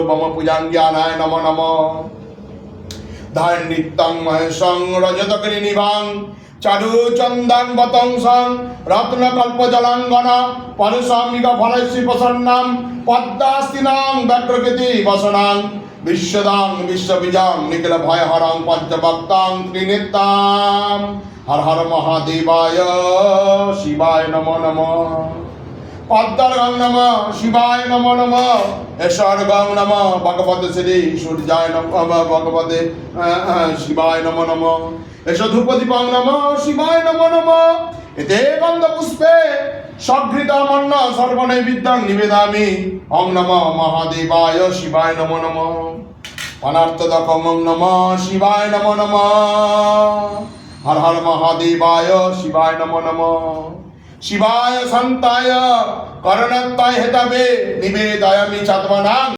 মম পূজাঙ্গ্যানায় নমো নমঃ ধান নিত্যং মহেশং রজতগিরি নিভাং চারু চন্দন বতংসং রত্নকল্প জলাঙ্গন পরশামিক ফলশ্রী প্রসন্নাম পদ্মাস্তিনাং ব্যগ্রকৃতি বসনাং বিশ্বদাং বিশ্ববীজাং নিখিল ভয়হরং পঞ্চভক্তাং ত্রিনেত্রাম হর হর মহাদেবায় শিবায় নমো নমঃ পদ্মর্গং নম শিবায় নমো নম ঈশ্বরগং নম ভগবতে শ্রী সূর্যায় নম ভগবতে শিবায় নমো নম এষ ধূপদীপং নম শিবায় নমো নম এতে গন্ধ পুষ্পে সঘৃতমন্ন সর্বনৈবেদ্যং নিবেদামি ওং নম মহাদেবায় শিবায় নমো নম অনার্থদকং নম শিবায় নমো নম হর হর মহাদেবায় শিবায় নমো নম শিবায় শান্তায় করণত্তায় হেতবে নিবেদয়ামি চাত্মনাং